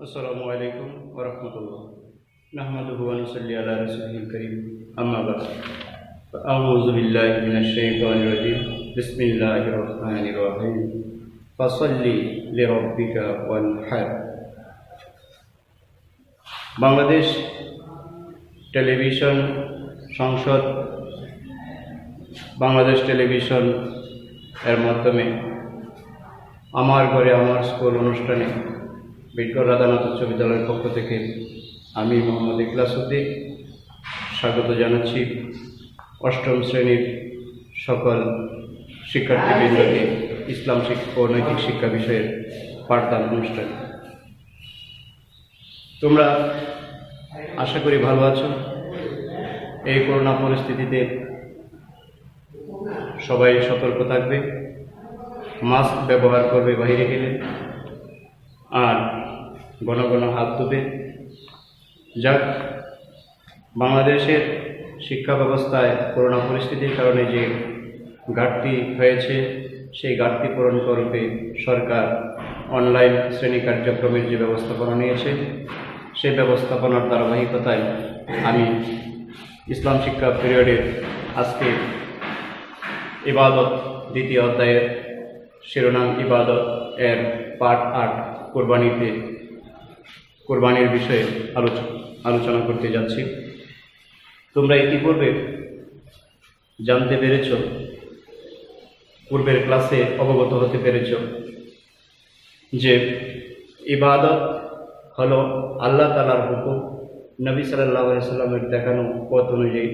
अस्सलामु अलैकुम वरहमतुल्लाह नहमदुहु व नुसल्ली अला रसूलिल करीम अम्मा बाद अऊज़ु बिल्लाहि मिनश शैतानिर रजीम बिस्मिल्लाहिर रहमानिर रहीम फसल्ली लिरब्बिका वनहर। बांग्लादेश टेलीविजन সংসদ বাংলাদেশ টেলিভিশন এর মাধ্যমে আমার ঘরে আমার স্কুল অনুষ্ঠানে বিটগড় রাধানাথ উচ্চ বিদ্যালয়ের পক্ষ থেকে আমি মোহাম্মদ ইখলাস উদ্দিন স্বাগত জানাচ্ছি অষ্টম শ্রেণীর সকল শিক্ষার্থীবৃন্দকে ইসলাম ও নৈতিক শিক্ষা বিষয়ের পাঠদান অনুষ্ঠানে। তোমরা আশা করি ভালো আছো। এই করোনা পরিস্থিতিতে সবাই সতর্ক থাকবে, মাস্ক ব্যবহার করবে বাইরে গেলে, আর ঘন ঘন হাত ধুবে। যাক, বাংলাদেশের শিক্ষা ব্যবস্থায় করোনা পরিস্থিতির কারণে যে ঘাটতি হয়েছে সেই ঘাটতি পূরণ করবে সরকার অনলাইন শ্রেণী কার্যক্রমের যে ব্যবস্থাপনা নিয়েছে সেই ব্যবস্থাপনার ধারাবাহিকতায় আমি ইসলাম শিক্ষা পিরিয়ডের আজকে ইবাদত দ্বিতীয় অধ্যায়ের শিরোনাম ইবাদত এর পার্ট 8 কোরবানির বিষয়ে আলোচনা করতে যাচ্ছি। তোমরা ইতিপূর্বে জানতে পেরেছ, পূর্বের ক্লাসে অবগত হতে পেরেছ যে ইবাদত হলো আল্লাহ তাআলার হুকুম নবী সাল্লাল্লাহু আলাইহি সাল্লামের দেখানো পথ অনুযায়ী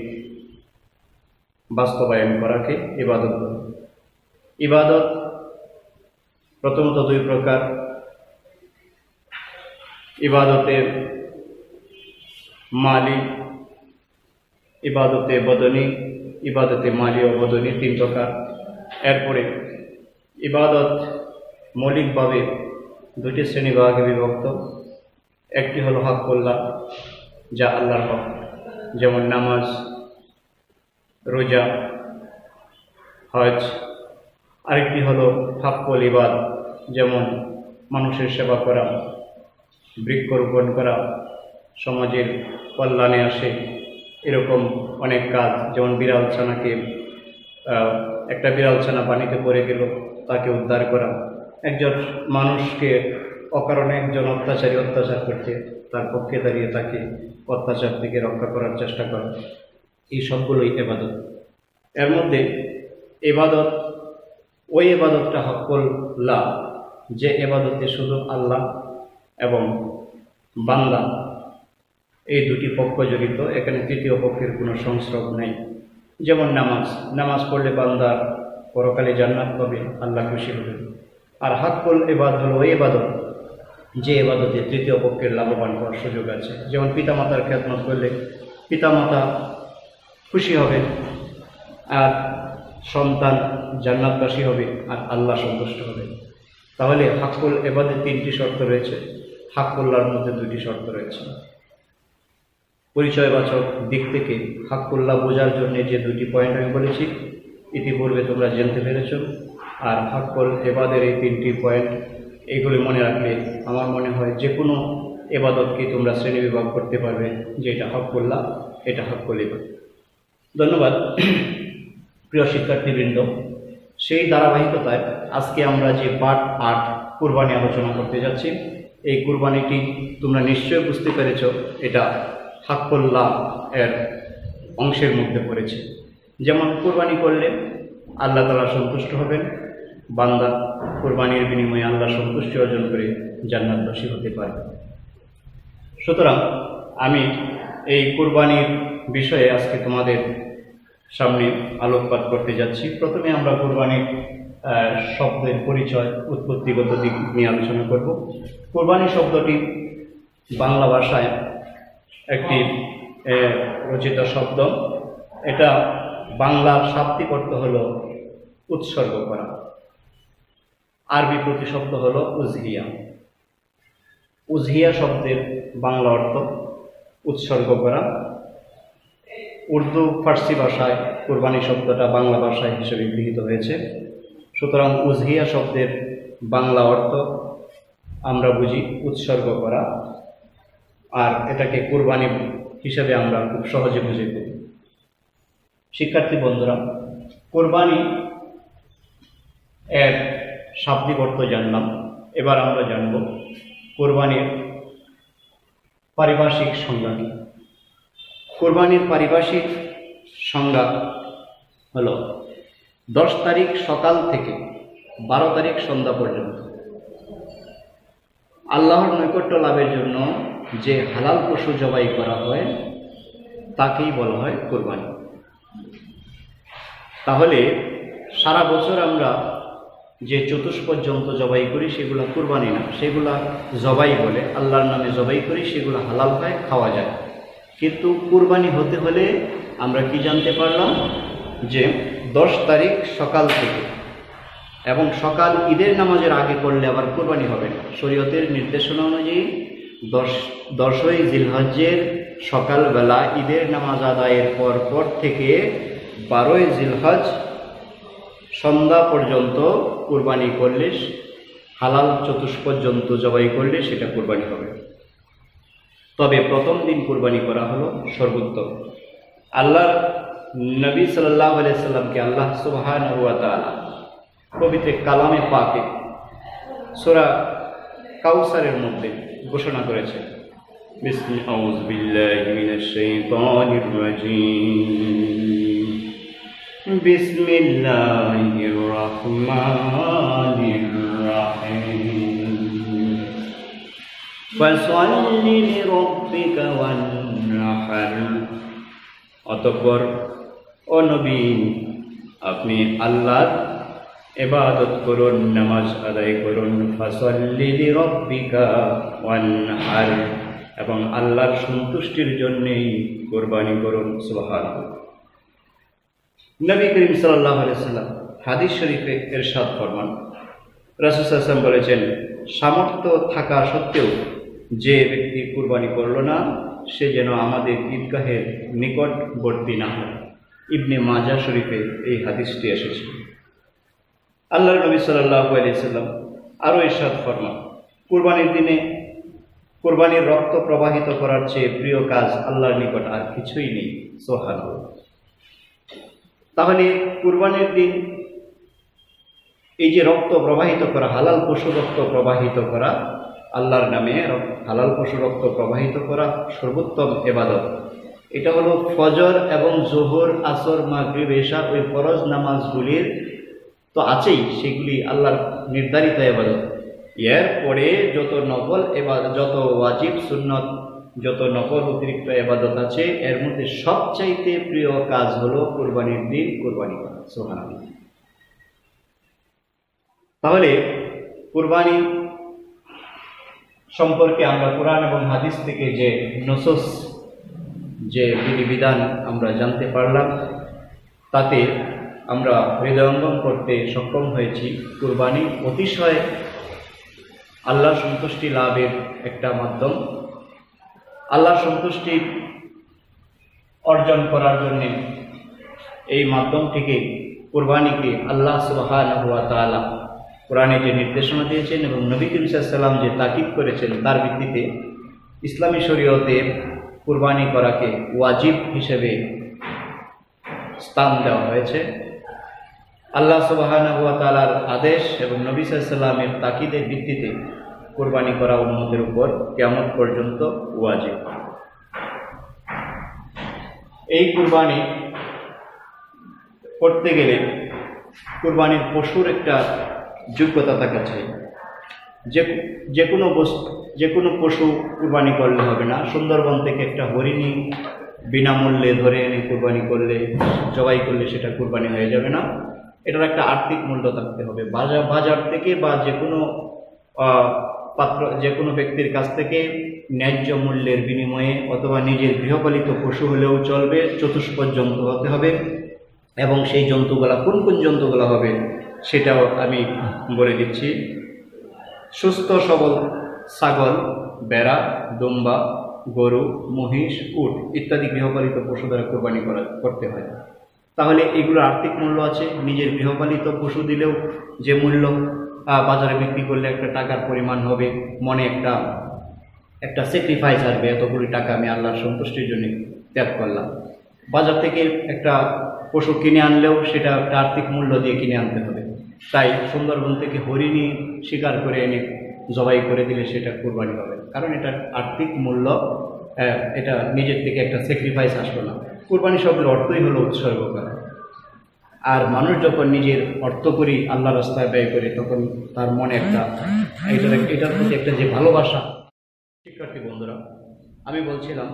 বাস্তবায়ন করাকে ইবাদত বলে। ইবাদত প্রথমত দুই প্রকার। ইবাদতে মালি, ইবাদতে বদনী, ইবাদতে মালি ও বদনী, তিন প্রকার। এরপরে ইবাদত মৌলিকভাবে দুটি শ্রেণীভাগে বিভক্ত। একটি হলো হকুল্লাহ, যা আল্লাহর হক, যেমন নামাজ, রোজা, হজ। আরেকটি হলো হাক্কুল ইবাদ, যেমন মানুষের সেবা করা, বৃক্ষরোপণ করা, সমাজের কল্যাণে আসে এরকম অনেক কাজ। যেমন একটা বিড়াল ছানা পানিতে পড়ে গেল, তাকে উদ্ধার করা, একজন মানুষকে অকারণে একজন অত্যাচারী অত্যাচার করছে, তার পক্ষে দাঁড়িয়ে তাকে অত্যাচার থেকে রক্ষা করার চেষ্টা করা, এই সবগুলোই ইবাদত। এর মধ্যে ইবাদত, ওই ইবাদতটা হকুল্লাহ, যে ইবাদতে শুধু আল্লাহ এবং বান্দা এই দুটি পক্ষ জড়িত, এখানে তৃতীয় পক্ষের কোনো সংস্রব নেই। যেমন নামাজ পড়লে বান্দা পরকালে জান্নাত পাবে, আল্লাহ খুশি হবেন। আর হাক্কুল ইবাদ হলো ওই ইবাদত যে ইবাদতে তৃতীয় পক্ষের লাভবান হওয়ার সুযোগ আছে। যেমন পিতামাতার খেদমত করলে পিতামাতা খুশি হবে, আর সন্তান জান্নাতবাসী হবে, আর আল্লাহ সন্তুষ্ট হবে। তাহলে হাক্কুল ইবাদের তিনটি শর্ত রয়েছে, হাক্কুল্লাহর মধ্যে দুটি শর্ত রয়েছে। পরিচয়বাচক দিক থেকে হাক্কুল্লাহ বোঝার জন্য যে দুটি পয়েন্ট আমি বলেছি ইতিপূর্বে তোমরা জানতে পেরেছ। আর হাক্কুল ইবাদের এই তিনটি পয়েন্ট, এইগুলি মনে রাখলে আমার মনে হয় যে কোনো ইবাদতকে তোমরা শ্রেণীবিভাগ করতে পারবে যে এটা হকুল্লাহ, এটা হাক্কুল ইবাদ। ধন্যবাদ প্রিয় শিক্ষার্থীবৃন্দ। সেই ধারাবাহিকতায় আজকে আমরা যে পার্ট 8 কুরবানি আলোচনা করতে যাচ্ছি, এই কুরবানিটি তোমরা নিশ্চয় বুঝতে পেরেছ এটা হাক্কুল্লাহ এর অংশের মধ্যে পড়েছে। যেমন কুরবানি করলে আল্লাহ তাআলা সন্তুষ্ট হবেন, বান্দা কুরবানির বিনিময়ে আল্লাহ সন্তুষ্টি অর্জন করে জান্নাতবাসী হতে পারে। সুতরাং আমি এই কুরবানির বিষয়ে আজকে তোমাদের সামনে আলোকপাত করতে যাচ্ছি। প্রথমে আমরা কুরবানির শব্দের পরিচয়, উৎপত্তিগত দিক নিয়ে আলোচনা করব। কুরবানি শব্দটি বাংলা ভাষায় একটি রচিত শব্দ। এটা বাংলার শাব্দিক অর্থ হলো উৎসর্গ করা। আরবি প্রতিশব্দ হলো উজহিয়া। উজহিয়া শব্দের বাংলা অর্থ উৎসর্গ করা। উর্দু ফার্সি ভাষায় কুরবানি শব্দটা বাংলা ভাষায় হিসেবে গৃহীত হয়েছে। সুতরাং উজহিয়া শব্দের বাংলা অর্থ আমরা বুঝি উৎসর্গ করা, আর এটাকে কুরবানি হিসেবে আমরা খুব সহজে বুঝে ফেলি। শিক্ষার্থী বন্ধুরা, কুরবানি এর শাব্দিক অর্থ জানলাম, এবার আমরা জানব কুরবানির পারিভাষিক সংজ্ঞা কি। কুরবানির পারিভাষিক সংজ্ঞা হলো 10 তারিখ সকাল থেকে 12 তারিখ সন্ধ্যা পর্যন্ত আল্লাহর নৈকট্য লাভের জন্য যে হালাল পশু জবাই করা হয় তাকেই বলা হয় কুরবানি। তাহলে সারা বছর আমরা যে চতুষ্পদ জন্তু জবাই করি সেগুলো কুরবানি না, সেগুলা জবাই বলে, আল্লাহর নামে জবাই করি, সেগুলো হালাল হয়, খাওয়া যায়। কিন্তু কুরবানি হতে হলে আমরা কি জানতে পারলাম যে 10 তারিখ সকাল থেকে, এবং সকাল ঈদের নামাজের আগে করলে আবার কুরবানি হবে না। শরীয়তের নির্দেশনা অনুযায়ী 10ই জিলহজ্জের সকালবেলা ঈদের নামাজ আদায়ের পর থেকে 12ই জিলহজ সন্ধ্যা পর্যন্ত কুরবানি করলে, হালাল চতুষ্পদ জন্তু জবাই করলে সেটা কুরবানি হবে। তবে প্রথম দিন কুরবানি করা হলো সর্বোত্তম। আল্লাহর নবী সাল্লাল্লাহু আলাইহি সাল্লামকে আল্লাহ সুবহানাহু ওয়া তাআলা পবিত্র কালামে পাকে সূরা কাউসারের মধ্যে ঘোষণা করেছে, আউযু বিল্লাহি মিনাশ শাইতানির রাজীম, বিসমিল্লাহির রহমানির রহিম, ফাসাল্লি লিরাব্বিকা ওয়ানহার। অতঃপর ও নবী, আপনি আল্লাহর ইবাদত করুন, নামাজ আদায় করুন, ফাসাল্লি লিরাব্বিকা ওয়ানহার, এবং আল্লাহর সন্তুষ্টির জন্যই কুরবানি করুন। সুবহানাল্লাহ। নবী করিম সাল্লাল্লাহু আলাইহি সাল্লাম হাদিস শরীফে ইরশাদ ফরমান, রাসূল সাল্লাল্লাহু আলাইহি ওয়াসাল্লাম বলেছেন, সামর্থ্য থাকা সত্ত্বেও যে ব্যক্তি কুরবানি করল না সে যেন আমাদের ঈদগাহের নিকটবর্তী না হয়। ইবনে মাজাহ শরীফে এই হাদিসটি এসেছে। আল্লাহর নবী সাল্লাল্লাহু আলাইহি সাল্লাম আরও ইরশাদ ফরমান, কুরবানির দিনে কুরবানির রক্ত প্রবাহিত করার চেয়ে প্রিয় কাজ আল্লাহর নিকট আর কিছুই নেই। সুবহানাল্লাহ। তাহলে কুরবানির দিন এই যে রক্ত প্রবাহিত করা, হালাল পশু রক্ত প্রবাহিত করা, আল্লাহর নামে হালাল পশু রক্ত প্রবাহিত করা সর্বোত্তম ইবাদত। এটা হলো ফজর এবং জোহর, আসর, মাগরিব, এশা, ওই ফরজ নামাজগুলির তো আছেই, সেগুলি আল্লাহর নির্ধারিত ইবাদত। এরপরে যত নফল ইবাদত, যত ওয়াজিব সুন্নত, যত নফল অতিরিক্ত ইবাদত আছে, এর মধ্যে সবচাইতে প্রিয় কাজ হলো কুরবানির দিন কুরবানি করা। সুবহানাল্লাহ। তাহলে কুরবানি সম্পর্কে আমরা কোরআন এবং হাদিস থেকে যে নসুস, যে বিধিবিধান আমরা জানতে পারলাম, তাতে আমরা হৃদয়ঙ্গম করতে সক্ষম হয়েছি। কুরবানি অতিশয় আল্লাহর সন্তুষ্টি লাভের একটা মাধ্যম। আল্লাহর সন্তুষ্টি অর্জন করার জন্য এই মাধ্যমটিকে, কুরবানিকে আল্লাহ সুবহানাহু ওয়া তাআলা কোরআনে যে নির্দেশনা দিয়েছেন এবং নবী করিম সাল্লাল্লাহু আলাইহি ওয়াসাল্লাম যে তাকিদ করেছেন, তার ভিত্তিতে ইসলামী শরীয়তে কুরবানি করাকে ওয়াজিব হিসেবে স্থান দেওয়া হয়েছে। আল্লাহ সুবহানাহু ওয়া তাআলার আদেশ এবং নবী সাল্লাল্লাহু আলাইহি ওয়াসাল্লামের তাকিদের ভিত্তিতে কুরবানি করা উম্মতের উপর কিয়ামত পর্যন্ত ওয়াজিব। এই কুরবানি করতে গেলে কুরবানির পশুর একটা যোগ্যতা থাকা চাই। যে কোনো পশু কুরবানি করলে হবে না। সুন্দরবন থেকে একটা হরিণী বিনামূল্যে ধরে এনে কুরবানি করলে, জবাই করলে সেটা কুরবানি হয়ে যাবে না। এটার একটা আর্থিক মূল্য থাকতে হবে। বাজার থেকে বা যে কোনো ব্যক্তির কাছ থেকে ন্যায্য মূল্যের বিনিময়ে, অথবা নিজের গৃহপালিত পশু হলেও চলবে, চতুষ্পদ জন্তু হতে হবে। এবং সেই জন্তুগুলা কোন কোন জন্তুগুলো হবে সেটাও আমি বলে দিচ্ছি। সুস্থ সবল ছাগল, বেড়া, দুম্বা, গরু, মহিষ, উট ইত্যাদি গৃহপালিত পশু দ্বারা কোরবানি করতে হয়। তাহলে এগুলো আর্থিক মূল্য আছে। নিজের গৃহপালিত পশু দিলেও যে মূল্য, বাজারে বিক্রি করলে একটা টাকার পরিমাণ হবে, মনে একটা একটা স্যাক্রিফাইস আসবে, এতগুলি টাকা আমি আল্লাহর সন্তুষ্টির জন্য ত্যাগ করলাম। বাজার থেকে একটা পশু কিনে আনলেও সেটা একটা আর্থিক মূল্য দিয়ে কিনে আনতে হবে। তাই সুন্দরবন থেকে হরিণী শিকার করে এনে জবাই করে দিলে সেটা কোরবানি হবে, কারণ এটার আর্থিক মূল্য, এটা নিজের থেকে একটা স্যাক্রিফাইস আসলো না। কোরবানি শব্দের অর্থই হলো উৎসর্গ করা। আর মানুষ যখন নিজের অর্থ করি আল্লাহ রাস্তায় ব্যয় করে, তখন তার মনে একটা এটার প্রতি একটা যে ভালোবাসা। শিক্ষার্থী বন্ধুরা, আমি বলছিলাম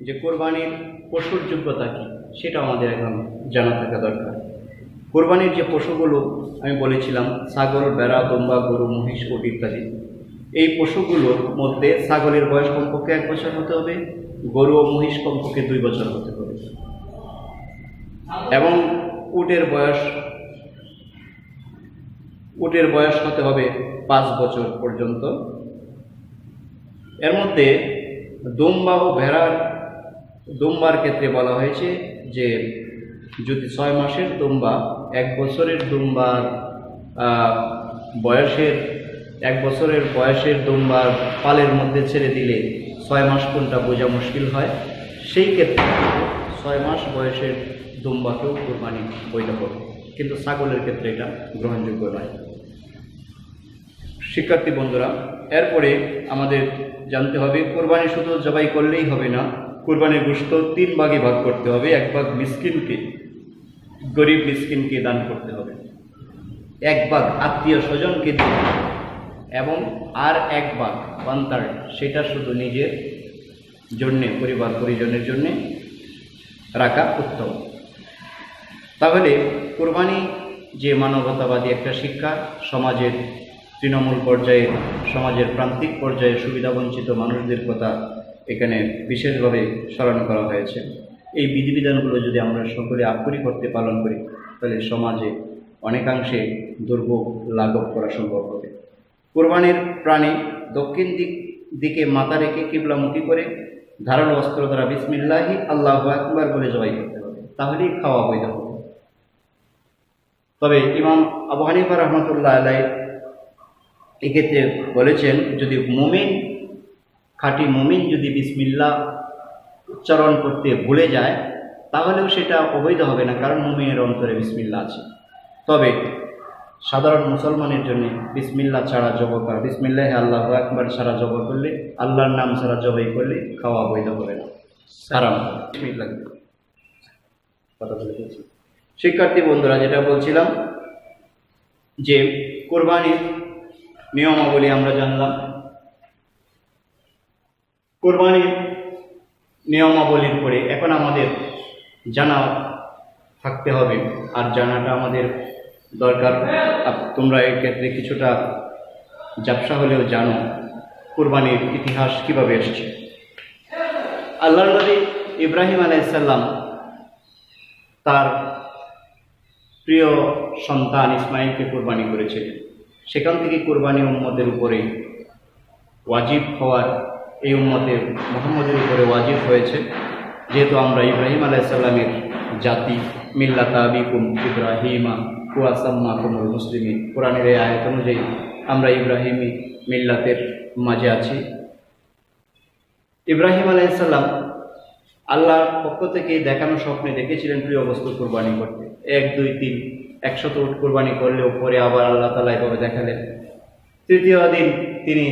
যে কোরবানির পশুর যোগ্যতা কী সেটা আমাদের এখন জানা থাকা দরকার। কোরবানির যে পশুগুলো আমি বলেছিলাম, ছাগল, ভেড়া, দুম্বা, গরু, মহিষ, উট ইত্যাদি, এই পশুগুলোর মধ্যে ছাগলের বয়স কমপক্ষে 1 বছর হতে হবে, গরু ও মহিষ কমপক্ষে 2 বছর হতে হবে, এবং উটের বয়স হতে হবে 5 বছর পর্যন্ত। এর মধ্যে দুম্বা ও দুম্বার ক্ষেত্রে বলা হয়েছে যে যদি 6 মাসের দুম্বা 1 বছরের দুম্বার বয়সের দুম্বার পালের মধ্যে ছেড়ে দিলে 6 মাস কোনটা বোঝা মুশকিল হয়, সেই ক্ষেত্রে 6 মাস বয়সের দুম্বাকেও কোরবানি বৈধ হবে, কিন্তু ছাগলের ক্ষেত্রে এটা গ্রহণযোগ্য নয়। শিক্ষার্থী বন্ধুরা, এরপরে আমাদের জানতে হবে কোরবানি শুধু জবাই করলেই হবে না, কোরবানির গোশত 3 ভাগে ভাগ করতে হবে। 1 ভাগ মিসকিনকে, গরিব মিসকিনকে দান করতে হবে, 1 ভাগ আত্মীয় স্বজনকে দিতে হবে, এবং আর 1 ভাগ 1/3 সেটা শুধু নিজের জন্যে, পরিবার পরিজনের জন্যে রাখা উত্তম। তাহলে কোরবানি যে মানবতাবাদী একটা শিক্ষা, সমাজের তৃণমূল পর্যায়ে, সমাজের প্রান্তিক পর্যায়ে সুবিধাবঞ্চিত মানুষদের কথা এখানে বিশেষভাবে স্মরণ করা হয়েছে। এই বিধিবিধানগুলো যদি আমরা সকলে আক্ষরিক করতে পালন করি, তাহলে সমাজে অনেকাংশে দুর্ভোগ লাঘব করা সম্ভব হবে। কোরবানির প্রাণী দক্ষিণ দিকে মাথা রেখে কিবলামুখী করে ধারালো অস্ত্র দ্বারা বিসমিল্লাহি আল্লাহু আকবার বলে জবাই করতে হবে, তাহলেই খাওয়া বৈধ হবে। তবে ইমাম আবু হানিফা রহমতুল্লাহ আলাইহি এক্ষেত্রে বলেছেন, যদি খাঁটি মুমিন যদি বিসমিল্লাহ উচ্চারণ করতে ভুলে যায়, তাহলেও সেটা অবৈধ হবে না, কারণ মুমিনের অন্তরে বিসমিল্লাহ আছে। তবে সাধারণ মুসলমানের জন্য বিসমিল্লাহ ছাড়া জবাই করা, বিসমিল্লাহ আল্লাহু আকবার ছাড়া জবাই করলে, আল্লাহর নাম ছাড়া জবাই করলে খাওয়া বৈধ হবে না, হারাম। কথা বলে বলছি। শিক্ষার্থী বন্ধুরা, যেটা বলছিলাম যে কোরবানির নিয়মাবলী আমরা জানলাম। কোরবানির নিয়মাবলীর পরে এখন আমাদের জানা থাকতে হবে, আর জানাটা আমাদের দরকার। তোমরা এর ক্ষেত্রে কিছুটা ঝাপসা হলেও জানো কোরবানির ইতিহাস কিভাবে এসেছে। আল্লাহর নবী ইব্রাহিম আলাইহিস সালাম তার প্রিয় সন্তান ইসমাইলকে কোরবানি করেছিলেন। সেখান থেকে কোরবানি উম্মতের উপরে ওয়াজিব হওয়ার, এই উম্মতের মুহাম্মদের উপরে ওয়াজিব হয়েছে, যেহেতু আমরা ইব্রাহিম আলাইহিস সালামের জাতি, মিল্লাতা আবিকুম ইব্রাহিমা হুয়া সাম্মাকুমুল মুসলিমিন। কোরআনের এই আয়াত অনুযায়ী আমরা ইব্রাহিমি মিল্লাতের মাঝে আছি। ইব্রাহিম আলাইহিস সালাম আল্লাহর পক্ষ থেকে দেখানো স্বপ্নে দেখেছিলেন প্রিয় বস্তু কোরবানি করতে। 1, 2, 3 100 উট কোরবানি করলেও পরে আবার আল্লাহ তাআলা এভাবে দেখালেন। তৃতীয় দিন তিনি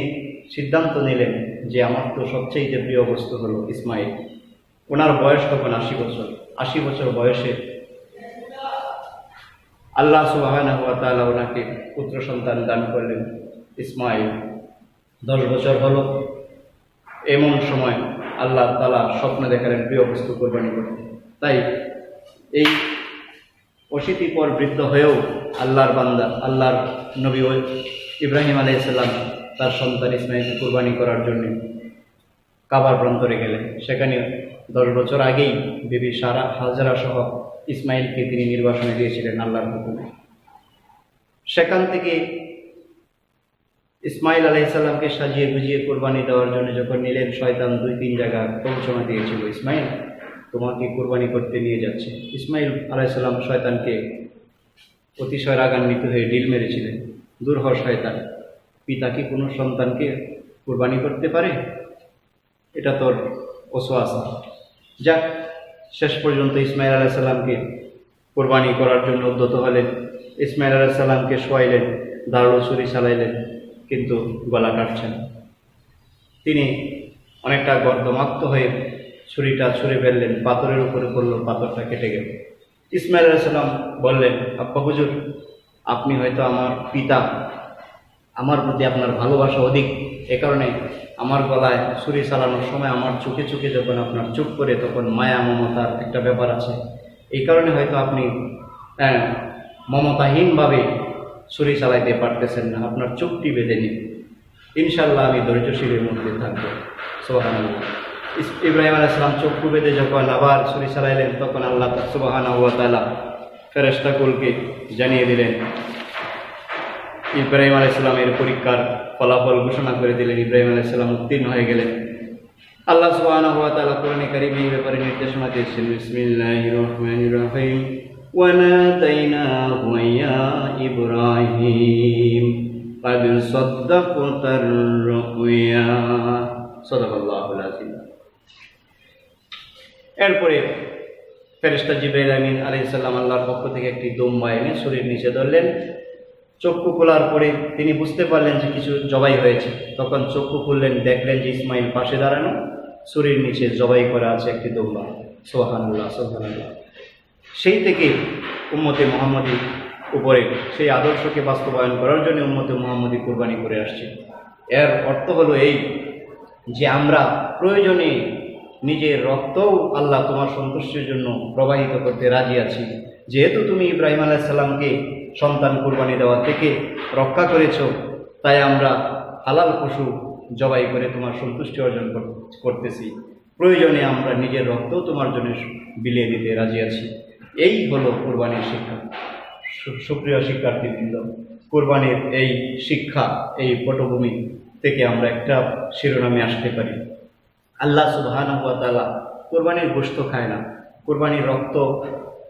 সিদ্ধান্ত নিলেন যে আমার তো সবচেয়ে প্রিয় বস্তু হলো ইসমাইল। ওনার বয়স তখন 80 বছর। 80 বছর বয়সে আল্লাহ সুবহানাহু ওয়া তাআলা ওনাকে পুত্র সন্তান দান করলেন ইসমাইল। 10 বছর হলো, এমন সময় আল্লাহ তাআলা স্বপ্ন দেখালেন প্রিয় বস্তু কোরবানি করতে। তাই এই 80 পর বৃদ্ধ হয়েও আল্লাহর বান্দা, আল্লাহর নবী ইব্রাহিম আলাইহিস সালাম তার সন্তান ইসমাইলকে কোরবানি করার জন্য কাবার প্রান্তরে গেলেন। সেখানে 10 বছর আগেই বিবি হাজরা সহ ইসমাইলকে তিনি নির্বাসনে দিয়েছিলেন আল্লাহর হুকুমে। সেখান থেকে ইসমাইল আলাইহিস সালামকে সাজিয়ে গুজিয়ে কোরবানি দেওয়ার জন্য যখন নিলেন, শয়তান 2-3 জায়গা প্ররোচনা দিয়েছিল, ইসমাইল তোমাকে কোরবানি করতে নিয়ে যাচ্ছে। ইসমাইল আলাইহিস সালাম শয়তানকে অতিশয় রাগান্বিত হয়ে ঢিল মেরেছিলেন। দূর হ শয়তান, পিতা কি কোনো সন্তানকে কুরবানি করতে পারে? এটা তোর ওসওয়াসা। যাক, শেষ পর্যন্ত ইসমাইল আলাইহিস সালামকে কুরবানি করার জন্য উদ্যত হলেন। ইসমাইল আলাইহিস সালামকে শোয়াইলেন, ধারালো ছুরি চালাইলেন, কিন্তু গলা কাটছেন। তিনি অনেকটা গর্দমাক্ত হয়ে ছুরিটা ছুঁড়ে ফেললেন, পাথরের উপরে পড়ল, পাথরটা কেটে গেল। ইসমাইল আলাইহিস সালাম বললেন, আব্বা হুজুর, আপনি হয়তো আমার পিতা, আমার প্রতি আপনার ভালোবাসা অধিক, এ কারণে আমার গলায় ছুরি চালানোর সময় আমার চোখে চোখে যখন আপনার চোখ করে, তখন মায়া মমতার একটা ব্যাপার আছে। এই কারণে হয়তো আপনি মমতাহীনভাবে ছুরি চালাইতে পারতেছেন না, আপনার চোখটি বেঁধে নিন। ইনশাল্লাহ আমি ধৈর্যশীলের মধ্যে থাকবো। সুবহানাল্লাহ। ইব্রাহিম আলাইহিস সালাম চক্ষু বেঁধে যখন আবার ছুরি চালাইলেন, তখন আল্লাহ সুবহানাহু ওয়া তাআলা ফেরেশতাকুলকে জানিয়ে দিলেন, ইব্রাহিম আলাইহিস সালামের পরীক্ষার ফলাফল ঘোষণা করে দিলেন। ইব্রাহিম আলাইহিস সালাম উত্তীর্ণ হয়ে গেলেন। আল্লাহ সুবহানাহু ওয়া তাআলা কোরআনে কারীমে এই ব্যাপারে নির্দেশনা দিয়েছেন, বিসমিল্লাহির রহমানির রহিম, ওয়া নাদাইনাহু ইয়া ইব্রাহিম ক্বাদ সাদ্দাকতার রুয়া। সাদাকাল্লাহুল আযীম। এরপরে ফেরেশতা জিবরাইল আমিন আলাইহিস সালাম আল্লাহর পক্ষ থেকে একটি দুম্বা এনে ছুরির নিচে ধরলেন। চক্ষু খোলার পরে তিনি বুঝতে পারলেন যে কিছু জবাই হয়েছে। তখন চক্ষু খুললেন, দেখলেন যে ইসমাইল পাশে দাঁড়ানো, ছুরির নিচে জবাই করা আছে একটি দুম্বা। সুবহানাল্লাহ, সুবহানাল্লাহ। সেই থেকে উম্মতে মুহাম্মদী উপরে সেই আদর্শকে বাস্তবায়ন করার জন্য উম্মতে মুহাম্মদী কুরবানি করে আসছে। এর অর্থ হলো এই যে আমরা প্রয়োজনে নিজের রক্তও আল্লাহ তোমার সন্তুষ্টির জন্য প্রবাহিত করতে রাজি আছি। যেহেতু তুমি ইব্রাহিম আলাইহিস সালামকে সন্তান কুরবানি দেওয়া থেকে রক্ষা করেছ, তাই আমরা হালাল পশু জবাই করে তোমার সন্তুষ্টি অর্জন করতেছি। প্রয়োজনে আমরা নিজের রক্তও তোমার জন্য বিলিয়ে দিতে রাজি আছি। এই হলো কুরবানির শিক্ষা। সুপ্রিয় শিক্ষার্থীবৃন্দ, কুরবানির এই শিক্ষা, এই পটভূমি থেকে আমরা একটা শিরোনামে আসতে পারি। আল্লাহ সুবহানাহু ওয়া তাআলা কুরবানির গোশত খায় না, কুরবানির রক্ত,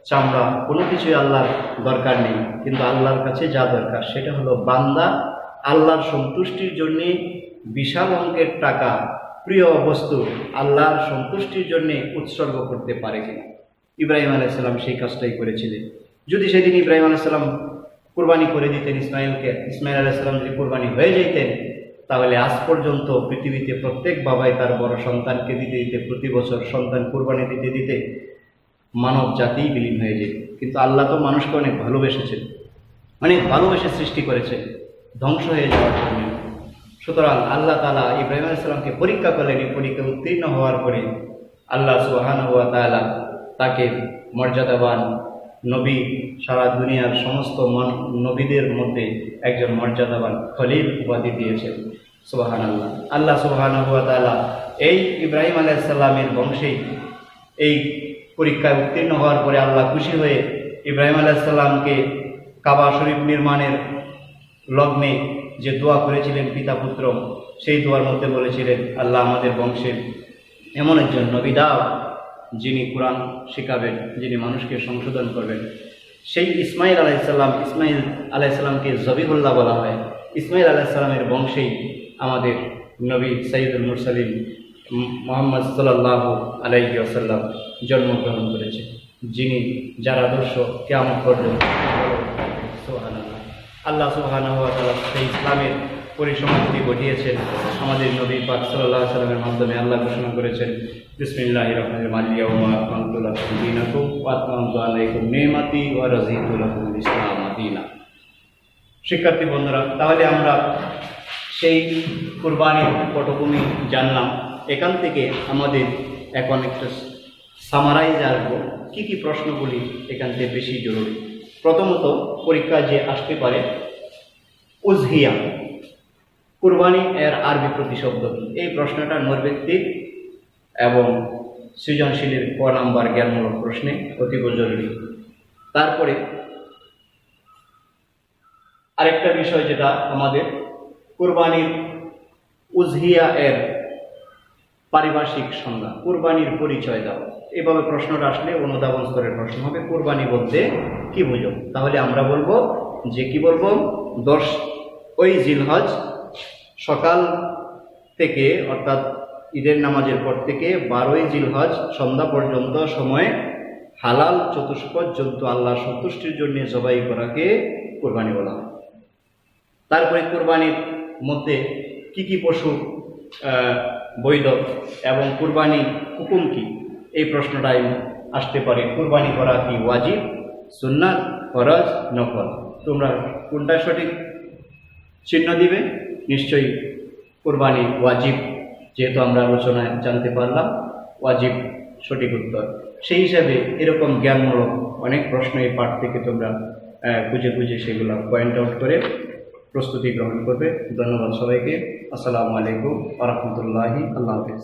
চামড়া, কোনো কিছুই আল্লাহর দরকার নেই। কিন্তু আল্লাহর কাছে যা দরকার সেটা হলো বান্দা আল্লাহর সন্তুষ্টির জন্যে বিশাল অঙ্কের টাকা, প্রিয় বস্তু আল্লাহর সন্তুষ্টির জন্যে উৎসর্গ করতে পারে কিনা। ইব্রাহিম আলাইহিস সালাম সেই কাজটাই করেছিলেন। যদি সেদিন ইব্রাহিম আলাইহিস সালাম কুরবানি করে দিতেন ইসমাইলকে, ইসমাইল আলাইহিস সালাম যদি কুরবানি হয়ে যেতেন, তাহলে আজ পর্যন্ত পৃথিবীতে প্রত্যেক বাবাই তার বড় সন্তানকে দিতে দিতে, প্রতি বছর সন্তান কুরবানি দিতে দিতে মানব জাতিই বিলীন হয়ে যেত। কিন্তু আল্লাহ তো মানুষকে অনেক ভালোবেসেছেন, অনেক ভালোবেসে সৃষ্টি করেছেন ধ্বংস হয়ে যাওয়ার জন্য। সুতরাং আল্লাহ তাআলা ইব্রাহিম আলাইহিস সালামকে পরীক্ষা করলেন। এই পরীক্ষা উত্তীর্ণ হওয়ার পরে আল্লাহ সুবহানাহু ওয়া তাআলা তাকে মর্যাদাবান নবী, সারা দুনিয়ার সমস্ত নবীদের মধ্যে একজন মর্যাদাবান খলিল উপাধি দিয়েছেন। সুবহানাল্লাহ। আল্লাহ সুবহানাহু ওয়া তাআলা এই ইব্রাহিম আলাইহিস সালামের বংশেই এই পরীক্ষায় উত্তীর্ণ হওয়ার পরে আল্লাহ খুশি হয়ে ইব্রাহিম আলাইহিস সালামকে কাবা শরীফ নির্মাণের লগ্নে যে দোয়া করেছিলেন পিতা পুত্র, সেই দোয়ার মধ্যে বলেছিলেন, আল্লাহ আমাদের বংশের এমন একজন নবী দাও যিনি কোরআন শেখাবেন, যিনি মানুষকে সংশোধন করবেন। সেই ইসমাইল আলাইহিস সালামকে জবিহুল্লাহ বলা হয়। ইসমাইল আলাইহিস সালামের বংশেই আমাদের নবী সাইয়্যিদুল মুরসালিন মুহাম্মদ সাল্লাল্লাহু আলাইহি ওয়াসাল্লাম জন্মগ্রহণ করেছে, যিনি যার আদর্শ কিয়ামত পর্যন্ত। সুবহানাল্লাহ। আল্লাহ সুবহানাহু ওয়া তাআলা সেই ইসলামের পরিসমাপ্তি ঘটিয়েছেন আমাদের নবী পাক সাল্লাল্লাহু আলাইহি ওয়াসাল্লামের মাধ্যমে। আল্লাহ ঘোষণা করেছেন, বিসমিল্লাহির রহমানির রহিম, আল-ইয়াওমা আকমালতু লাকুম দীনাকুম ওয়া আতমামতু আলাইকুম নি'মাতি ওয়া রাযীতু লাকুমুল ইসলাম দীনা। শিক্ষার্থী বন্ধুরা, তাহলে আমরা সেই কুরবানির পটভূমি জানলাম। এখান থেকে আমাদের এখন একটা সামারাইজ আসবো, কী কী প্রশ্নগুলি এখান থেকে বেশি জরুরি। প্রথমত, পরীক্ষা যে আসতে পারে, উজহিয়া কুরবানি এর আরবি প্রতিশব্দ কি? এই প্রশ্নটা নৈর্ব্যক্তিক এবং সৃজনশীলের ক নাম্বার জ্ঞানমূলক প্রশ্নে অতীব জরুরি। তারপরে আরেকটা বিষয় যেটা আমাদের কুরবানির উজহিয়া এর পারিভাষিক সংজ্ঞা, কুরবানির পরিচয় দাও। এভাবে প্রশ্নটা আসলে অনুধাবন স্তরের প্রশ্ন হবে, কুরবানি বলতে কি বুঝো? তাহলে আমরা বলবো যে কি বলবো, ওই জিলহজ সকাল থেকে অর্থাৎ ঈদের নামাজের পর থেকে 12ই জিলহজ সন্ধ্যা পর্যন্ত সময়ে হালাল চতুষ্পদ জন্তু আল্লাহর সন্তুষ্টির জন্য জবাই করাকে কোরবানি বলা হয়। তারপরে কোরবানির মধ্যে কি পশু বৈধ এবং কোরবানির হুকুম কি, এই প্রশ্নটাই আসতে পারে। কোরবানি করা কি ওয়াজিব, সুন্নাত, ফরজ, নফল? তোমরা কোনটা সঠিক চিহ্ন দিবে? নিশ্চয়ই কোরবানি ওয়াজিব, যেহেতু আমরা আলোচনায় জানতে পারলাম ওয়াজিব সঠিক উত্তর। সেই হিসাবে এরকম জ্ঞানমূলক অনেক প্রশ্ন এই পাঠ থেকে তোমরা খুঁজে সেগুলো পয়েন্ট আউট করে প্রস্তুতি গ্রহণ করবে। ধন্যবাদ সবাইকে। আসসালামু আলাইকুম ওয়া রাহমাতুল্লাহি। আল্লাহ হাফেজ।